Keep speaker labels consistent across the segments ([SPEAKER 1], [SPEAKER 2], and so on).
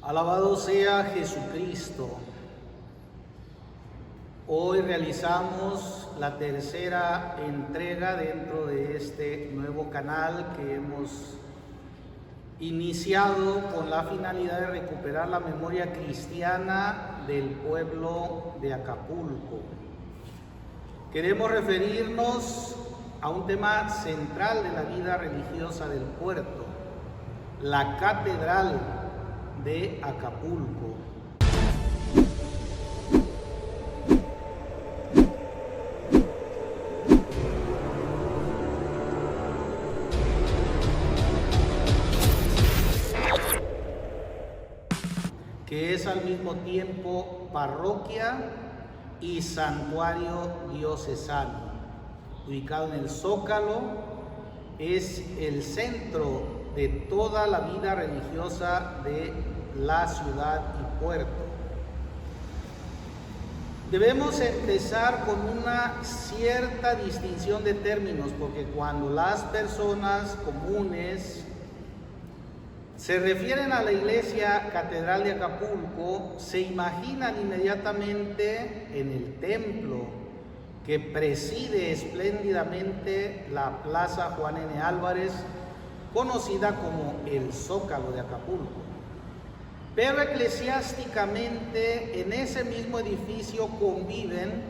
[SPEAKER 1] Alabado sea Jesucristo. Hoy realizamos la tercera entrega dentro de este nuevo canal que hemos iniciado con la finalidad de recuperar la memoria cristiana del pueblo de Acapulco. Queremos referirnos a un tema central de la vida religiosa del puerto, la Catedral de Acapulco. Que es al mismo tiempo parroquia y santuario diocesano. Ubicado en el Zócalo, es el centro de toda la vida religiosa de la ciudad y puerto. Debemos empezar con una cierta distinción de términos, porque cuando las personas comunes se refieren a la iglesia Catedral de Acapulco, se imaginan inmediatamente en el templo que preside espléndidamente la Plaza Juan N. Álvarez, conocida como el Zócalo de Acapulco. Pero eclesiásticamente en ese mismo edificio conviven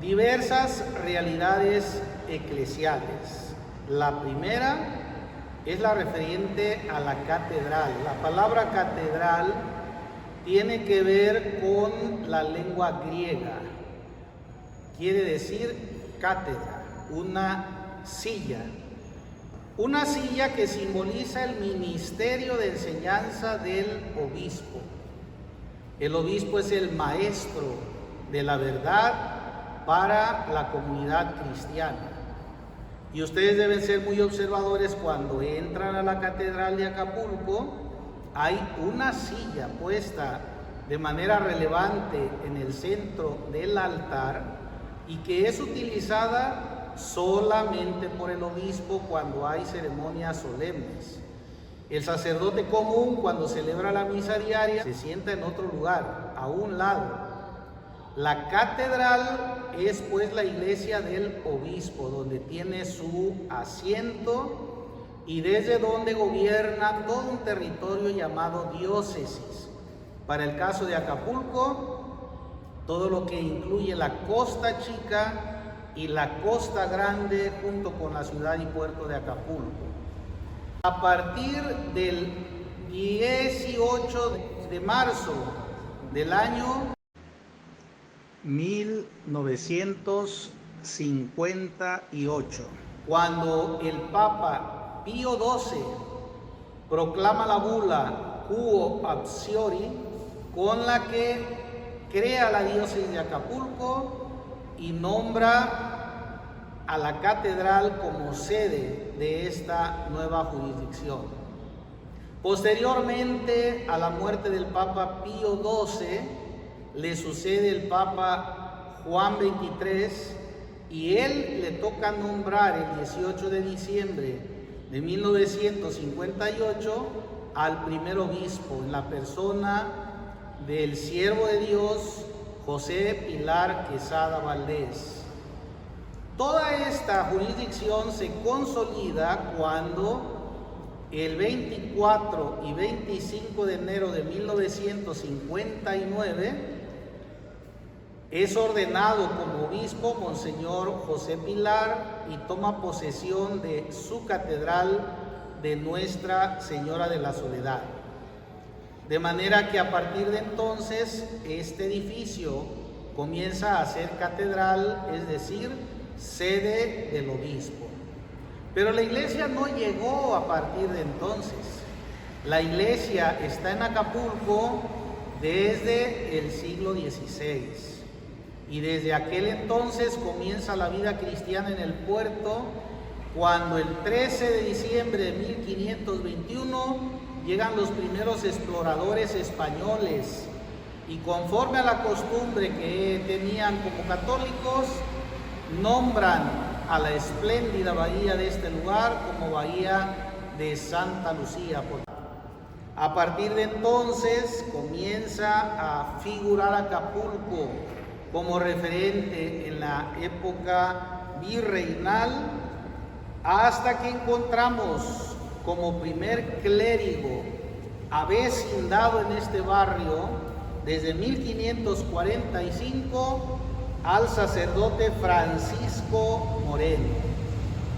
[SPEAKER 1] diversas realidades eclesiales. La primera es la referente a la catedral. La palabra catedral tiene que ver con la lengua griega. Quiere decir cátedra, una silla. Una silla que simboliza el ministerio de enseñanza del obispo. El obispo es el maestro de la verdad para la comunidad cristiana. Y ustedes deben ser muy observadores cuando entran a la Catedral de Acapulco. Hay una silla puesta de manera relevante en el centro del altar y que es utilizada solamente por el obispo cuando hay ceremonias solemnes. El sacerdote común, cuando celebra la misa diaria, se sienta en otro lugar, a un lado. La catedral es pues la iglesia del obispo, donde tiene su asiento y desde donde gobierna todo un territorio llamado diócesis. Para el caso de Acapulco, todo lo que incluye la Costa Chica y la Costa Grande junto con la ciudad y puerto de Acapulco. A partir del 18 de marzo del año 1958, cuando el Papa Pío XII proclama la bula Quo Absiori, con la que crea la diócesis de Acapulco y nombra a la catedral como sede de esta nueva jurisdicción. Posteriormente a la muerte del Papa Pío XII, le sucede el Papa Juan XXIII y él le toca nombrar el 18 de diciembre de 1958 al primer obispo en la persona del siervo de Dios José Pilar Quesada Valdés. Toda esta jurisdicción se consolida cuando el 24 y 25 de enero de 1959 es ordenado como obispo Monseñor José Pilar y toma posesión de su catedral de Nuestra Señora de la Soledad. De manera que a partir de entonces este edificio comienza a ser catedral, es decir, sede del obispo. Pero la iglesia no llegó a partir de entonces. La iglesia está en Acapulco desde el siglo XVI. Y desde aquel entonces comienza la vida cristiana en el puerto, cuando el 13 de diciembre de 1521 llegan los primeros exploradores españoles y conforme a la costumbre que tenían como católicos, nombran a la espléndida bahía de este lugar como Bahía de Santa Lucía. A partir de entonces comienza a figurar Acapulco como referente en la época virreinal, hasta que encontramos como primer clérigo avecindado en este barrio desde 1545 al sacerdote Francisco Moreno.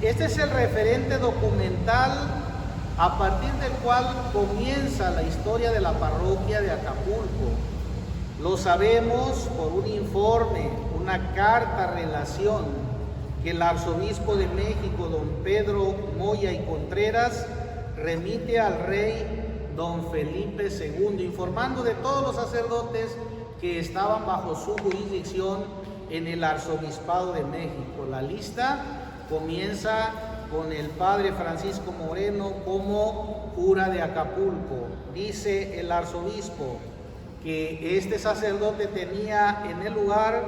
[SPEAKER 1] Este es el referente documental a partir del cual comienza la historia de la parroquia de Acapulco. Lo sabemos por un informe, una carta relación que el arzobispo de México, don Pedro Moya y Contreras, remite al rey don Felipe II, informando de todos los sacerdotes que estaban bajo su jurisdicción en el arzobispado de México. La lista comienza con el padre Francisco Moreno como cura de Acapulco. Dice el arzobispo que este sacerdote tenía en el lugar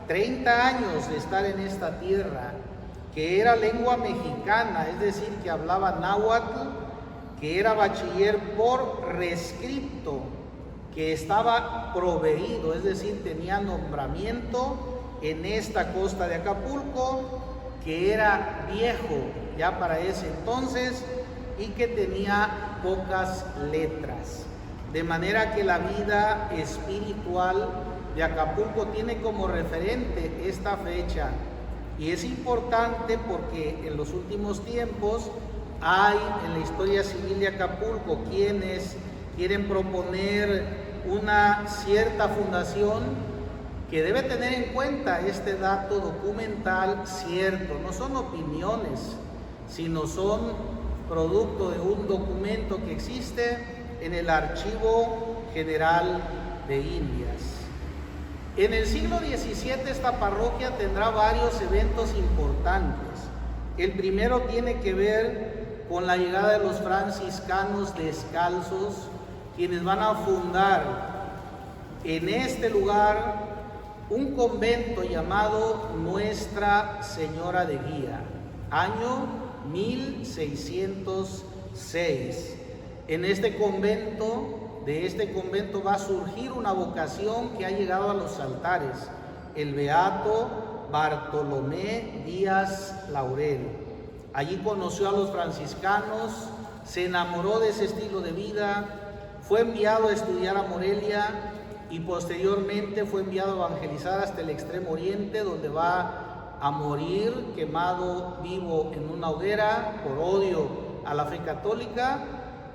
[SPEAKER 1] 30 años de estar en esta tierra, que era lengua mexicana, es decir, que hablaba náhuatl, que era bachiller por rescripto, que estaba proveído, es decir, tenía nombramiento en esta costa de Acapulco, que era viejo ya para ese entonces y que tenía pocas letras. De manera que la vida espiritual de Acapulco tiene como referente esta fecha, y es importante porque en los últimos tiempos hay en la historia civil de Acapulco quienes quieren proponer una cierta fundación que debe tener en cuenta este dato documental cierto. No son opiniones, sino son producto de un documento que existe en el Archivo General de Indias. En el siglo XVII esta parroquia tendrá varios eventos importantes. El primero tiene que ver con la llegada de los franciscanos descalzos, quienes van a fundar en este lugar un convento llamado Nuestra Señora de Guía, año 1606. En este convento, de este convento va a surgir una vocación que ha llegado a los altares, el beato Bartolomé Díaz Laurel. Allí conoció a los franciscanos, se enamoró de ese estilo de vida, fue enviado a estudiar a Morelia y posteriormente fue enviado a evangelizar hasta el Extremo Oriente, donde va a morir quemado vivo en una hoguera por odio a la fe católica,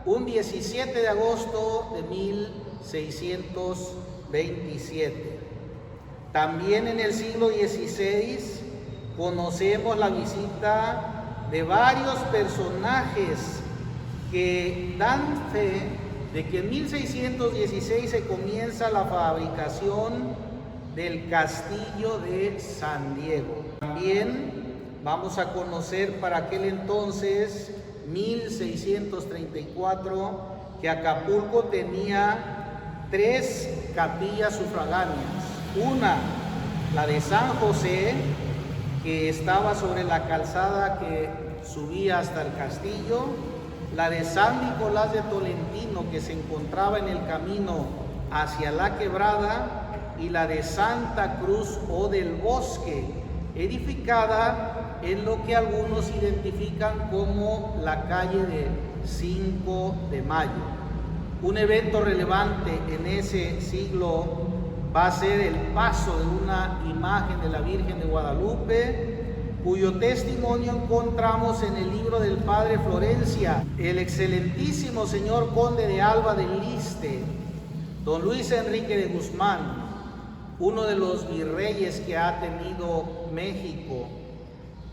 [SPEAKER 1] un 17 de agosto de 1627. También en el siglo XVI conocemos la visita de varios personajes que dan fe de que en 1616 se comienza la fabricación del castillo de San Diego. También vamos a conocer para aquel entonces, 1634, que Acapulco tenía 3 capillas sufragáneas. Una, la de San José, que estaba sobre la calzada que subía hasta el castillo, la de San Nicolás de Tolentino, que se encontraba en el camino hacia la quebrada, y la de Santa Cruz o del Bosque, edificada en lo que algunos identifican como la calle de 5 de Mayo. Un evento relevante en ese siglo va a ser el paso de una imagen de la Virgen de Guadalupe, cuyo testimonio encontramos en el libro del padre Florencia. El excelentísimo señor conde de Alba del Liste, don Luis Enrique de Guzmán, uno de los virreyes que ha tenido México,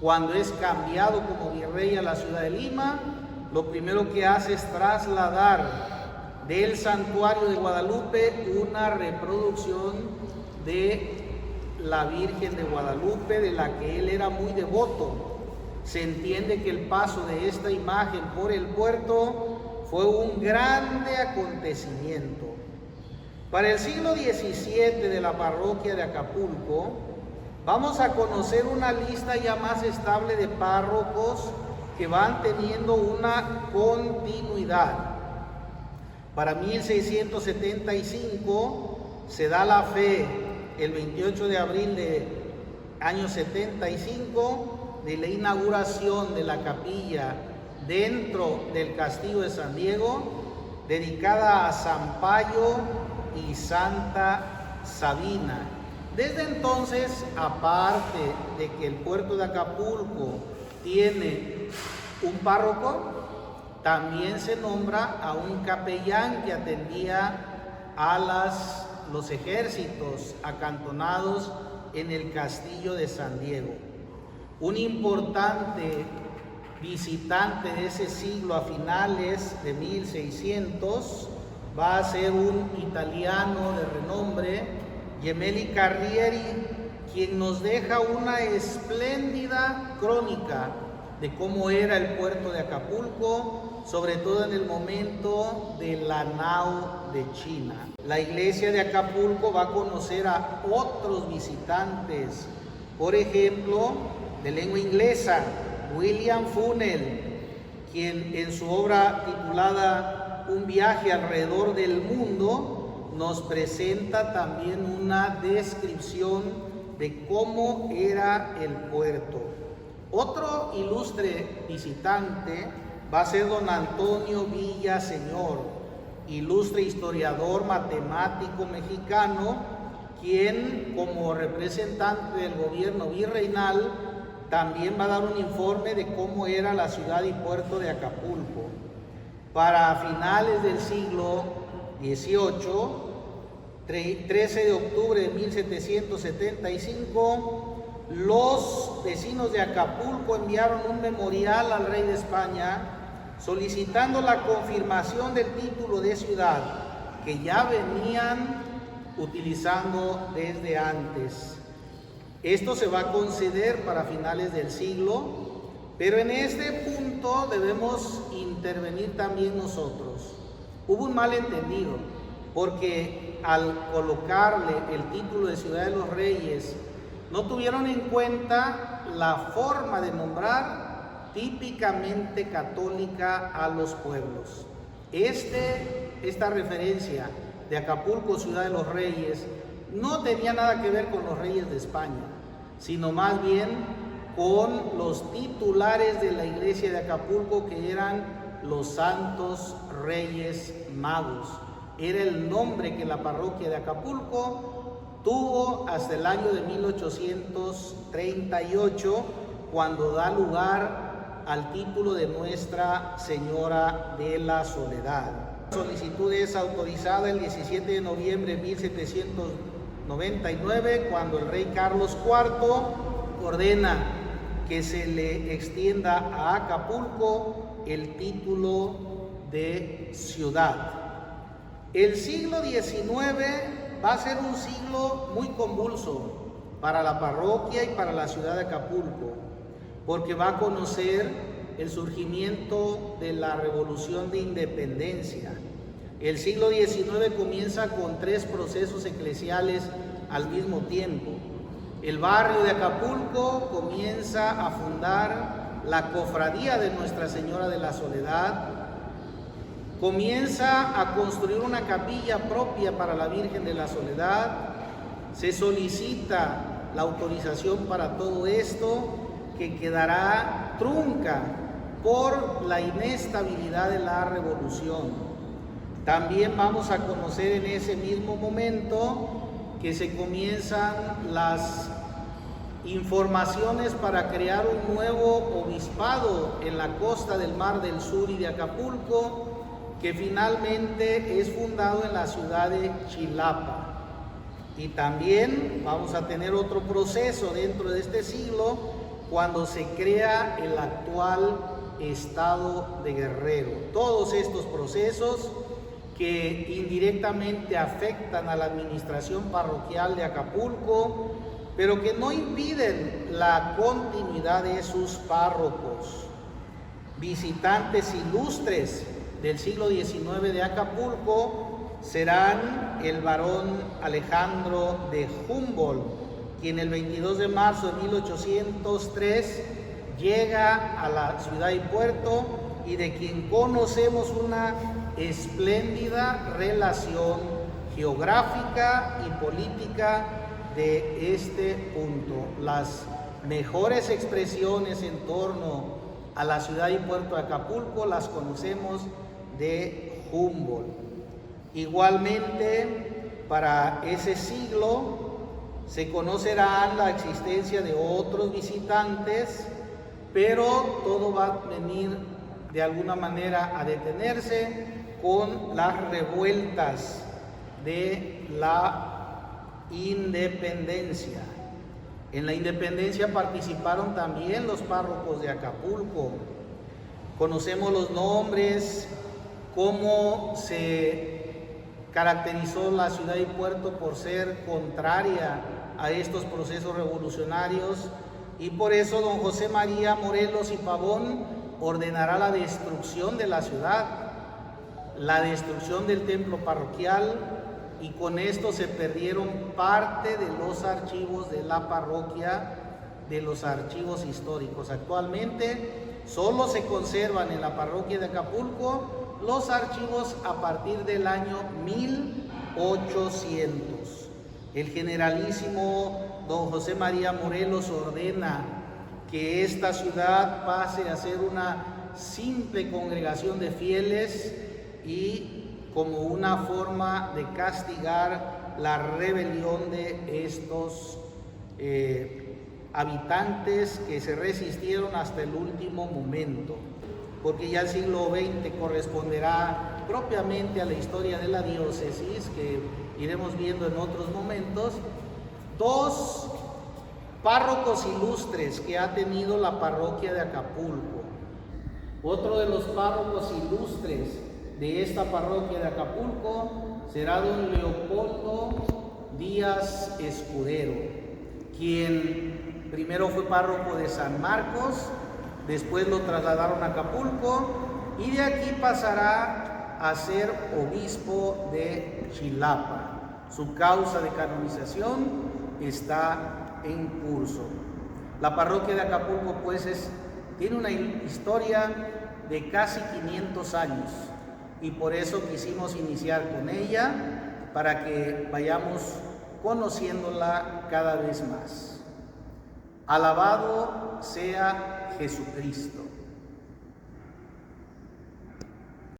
[SPEAKER 1] cuando es cambiado como virrey a la ciudad de Lima, lo primero que hace es trasladar del santuario de Guadalupe una reproducción de la Virgen de Guadalupe, de la que él era muy devoto. Se entiende que el paso de esta imagen por el puerto fue un grande acontecimiento. Para el siglo XVII de la parroquia de Acapulco, vamos a conocer una lista ya más estable de párrocos que van teniendo una continuidad. Para 1675 se da la fe, el 28 de abril de año 75, de la inauguración de la capilla dentro del castillo de San Diego, dedicada a San Payo y Santa Sabina. Desde entonces, aparte de que el puerto de Acapulco tiene un párroco, también se nombra a un capellán que atendía a los ejércitos acantonados en el castillo de San Diego. Un importante visitante de ese siglo, a finales de 1600, va a ser un italiano de renombre, Gemelli Carrieri, quien nos deja una espléndida crónica de cómo era el puerto de Acapulco, sobre todo en el momento de la nao de China. La iglesia de Acapulco va a conocer a otros visitantes, por ejemplo, de lengua inglesa, William Funnell, quien en su obra titulada Un viaje alrededor del mundo nos presenta también una descripción de cómo era el puerto. Otro ilustre visitante va a ser don Antonio Villaseñor, ilustre historiador matemático mexicano, quien como representante del gobierno virreinal también va a dar un informe de cómo era la ciudad y puerto de Acapulco. Para finales del siglo XVIII, 13 de octubre de 1775, los vecinos de Acapulco enviaron un memorial al rey de España solicitando la confirmación del título de ciudad que ya venían utilizando desde antes. Esto se va a conceder para finales del siglo, pero en este punto debemos intervenir también nosotros. Hubo un malentendido, porque al colocarle el título de Ciudad de los Reyes, no tuvieron en cuenta la forma de nombrar típicamente católica a los pueblos. Esta referencia de Acapulco, Ciudad de los Reyes, no tenía nada que ver con los reyes de España, sino más bien con los titulares de la iglesia de Acapulco, que eran los Santos Reyes Magos. Era el nombre que la parroquia de Acapulco tuvo hasta el año de 1838, cuando da lugar al título de Nuestra Señora de la Soledad. La solicitud es autorizada el 17 de noviembre de 1799, cuando el rey Carlos IV ordena que se le extienda a Acapulco el título de ciudad. El siglo XIX va a ser un siglo muy convulso para la parroquia y para la ciudad de Acapulco, porque va a conocer el surgimiento de la Revolución de Independencia. El siglo XIX comienza con 3 procesos eclesiales al mismo tiempo. El barrio de Acapulco comienza a fundar la cofradía de Nuestra Señora de la Soledad, comienza a construir una capilla propia para la Virgen de la Soledad, se solicita la autorización para todo esto, que quedará trunca por la inestabilidad de la revolución. También vamos a conocer en ese mismo momento que se comienzan las informaciones para crear un nuevo obispado en la costa del Mar del Sur y de Acapulco, que finalmente es fundado en la ciudad de Chilapa. Y también vamos a tener otro proceso dentro de este siglo, cuando se crea el actual estado de Guerrero. Todos estos procesos que indirectamente afectan a la administración parroquial de Acapulco, pero que no impiden la continuidad de sus párrocos. Visitantes ilustres del siglo XIX de Acapulco serán el barón Alejandro de Humboldt, quien el 22 de marzo de 1803 llega a la ciudad y puerto y de quien conocemos una espléndida relación geográfica y política de este punto. Las mejores expresiones en torno a la ciudad y puerto de Acapulco las conocemos de Humboldt. Igualmente, para ese siglo se conocerá la existencia de otros visitantes, pero todo va a venir de alguna manera a detenerse con las revueltas de la independencia. En la independencia participaron también los párrocos de Acapulco. Conocemos los nombres, cómo se caracterizó la ciudad y puerto por ser contraria a estos procesos revolucionarios, y por eso don José María Morelos y Pavón ordenará la destrucción de la ciudad, la destrucción del templo parroquial, y con esto se perdieron parte de los archivos de la parroquia, de los archivos históricos. Actualmente solo se conservan en la parroquia de Acapulco los archivos a partir del año 1800. El generalísimo don José María Morelos ordena que esta ciudad pase a ser una simple congregación de fieles, y como una forma de castigar la rebelión de estos habitantes que se resistieron hasta el último momento, porque ya el siglo XX corresponderá propiamente a la historia de la diócesis, que iremos viendo en otros momentos. Dos párrocos ilustres que ha tenido la parroquia de Acapulco. Otro de los párrocos ilustres de esta parroquia de Acapulco será don Leopoldo Díaz Escudero, quien primero fue párroco de San Marcos, después lo trasladaron a Acapulco y de aquí pasará a ser obispo de Chilapa. Su causa de canonización está en curso. La parroquia de Acapulco pues tiene una historia de casi 500 años, y por eso quisimos iniciar con ella, para que vayamos conociéndola cada vez más. Alabado sea Jesucristo.